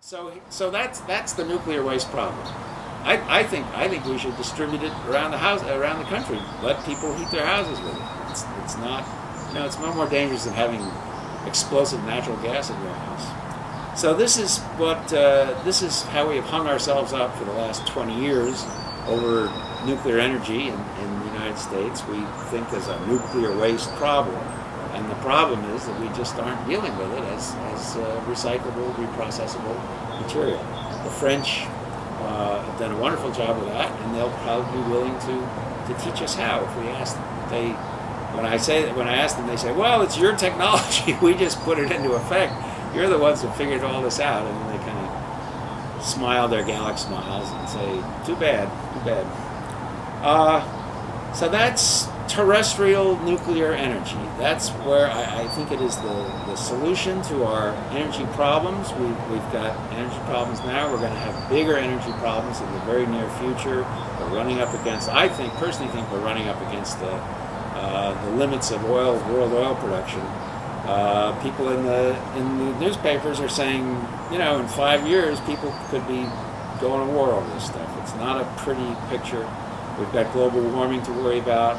So that's the nuclear waste problem. I think we should distribute it around the house, around the country. Let people heat their houses with it. It's not, it's no more dangerous than having explosive natural gas in your house. So this is how we have hung ourselves up for the last 20 years over nuclear energy in the United States. We think there's a nuclear waste problem. And the problem is that we just aren't dealing with it as recyclable, reprocessable material. The French have done a wonderful job of that, and they'll probably be willing to teach us how if we ask them. When I ask them, they say, "Well, it's your technology. We just put it into effect. You're the ones who figured all this out." And then they kind of smile their Gallic smiles and say, "Too bad, too bad." So that's terrestrial nuclear energy. That's where I think it is the solution to our energy problems. We've got energy problems now. We're going to have bigger energy problems in the very near future. We're running up against, personally think we're running up against the limits of world oil production. People in the newspapers are saying, in 5 years people could be going to war over this stuff. It's not a pretty picture. We've got global warming to worry about.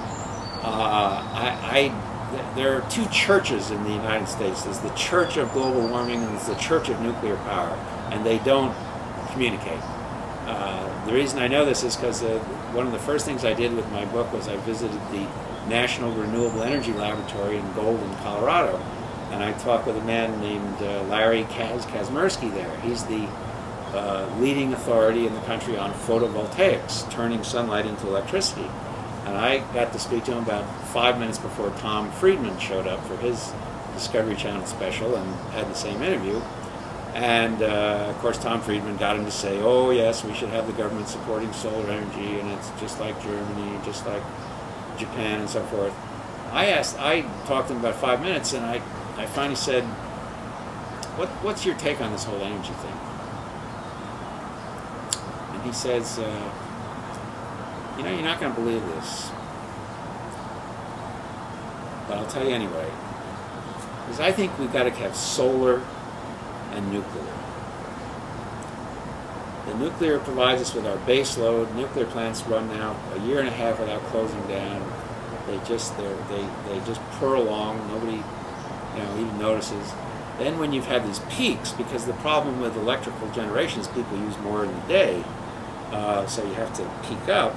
There are two churches in the United States. There's the Church of Global Warming and there's the Church of Nuclear Power, and they don't communicate. The reason I know this is because one of the first things I did with my book was I visited the National Renewable Energy Laboratory in Golden, Colorado, and I talked with a man named Larry Kazmersky there. He's the leading authority in the country on photovoltaics, turning sunlight into electricity. And I got to speak to him about 5 minutes before Tom Friedman showed up for his Discovery Channel special and had the same interview. And of course Tom Friedman got him to say, "Oh yes, we should have the government supporting solar energy, and it's just like Germany, just like Japan and so forth." I talked to him about 5 minutes, and I finally said, what's your take on this whole energy thing? And he says, "You're not going to believe this, but I'll tell you anyway, because I think we've got to have solar and nuclear. The nuclear provides us with our base load. Nuclear plants run now a year and a half without closing down. They just purr along. Nobody even notices. Then when you've had these peaks, because the problem with electrical generation is people use more in the day, so you have to peak up.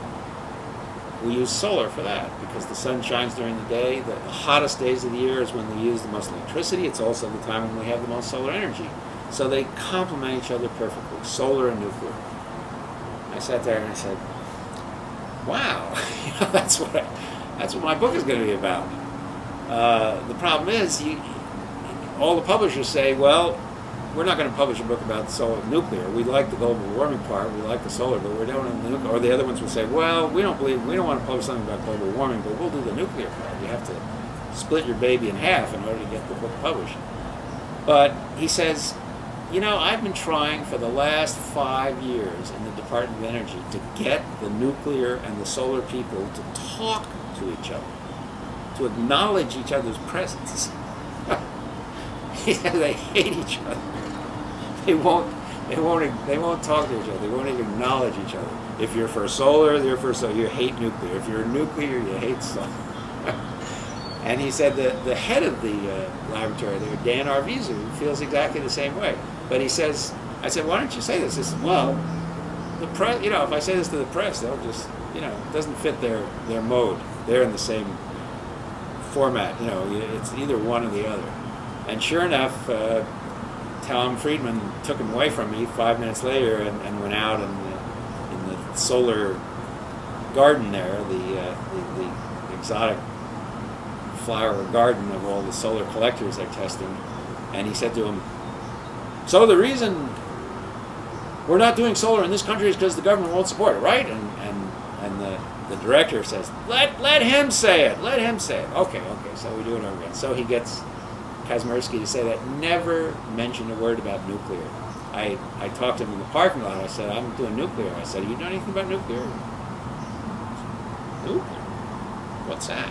We use solar for that because the sun shines during the day. The hottest days of the year is when we use the most electricity. It's also the time when we have the most solar energy. So they complement each other perfectly, solar and nuclear. I sat there and I said, "Wow, that's what my book is going to be about." The problem is, all the publishers say, "Well, we're not going to publish a book about solar and nuclear. We like the global warming part, we like the solar, but we don't have the nuclear." Or the other ones will say, "Well, we don't want to publish something about global warming, but we'll do the nuclear part. You have to split your baby in half in order to get the book published." But he says, "I've been trying for the last 5 years in the Department of Energy to get the nuclear and the solar people to talk to each other, to acknowledge each other's presence." He said they hate each other. They won't talk to each other. They won't even acknowledge each other. If you're for solar, they're for solar. You hate nuclear. If you're nuclear, you hate solar. And he said that the head of the laboratory there, Dan Arvizu, feels exactly the same way. But he says, I said, "Why don't you say this?" He said, "Well, the press. If I say this to the press, they'll just, it doesn't fit their mode. They're in the same format. It's either one or the other." And sure enough, Tom Friedman took him away from me 5 minutes later and went out in the solar garden there, the exotic flower garden of all the solar collectors they're testing. And he said to him, "So the reason we're not doing solar in this country is because the government won't support it, right?" And the director says, let him say it. Let him say it. Okay. So we do it over again. So he gets Kazmersky to say that, never mention a word about nuclear. I talked to him in the parking lot. I said, "I'm doing nuclear." I said, "Have you done anything about nuclear?" "Nuclear? What's that?"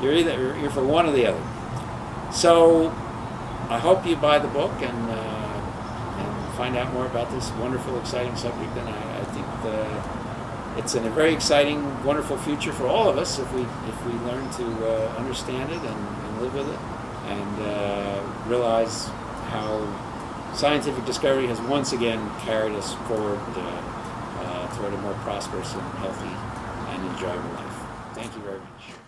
You're for one or the other. So I hope you buy the book and find out more about this wonderful, exciting subject. And I think it's in a very exciting, wonderful future for all of us if we learn to understand it and live with it, and realize how scientific discovery has once again carried us forward toward a more prosperous and healthy and enjoyable life. Thank you very much.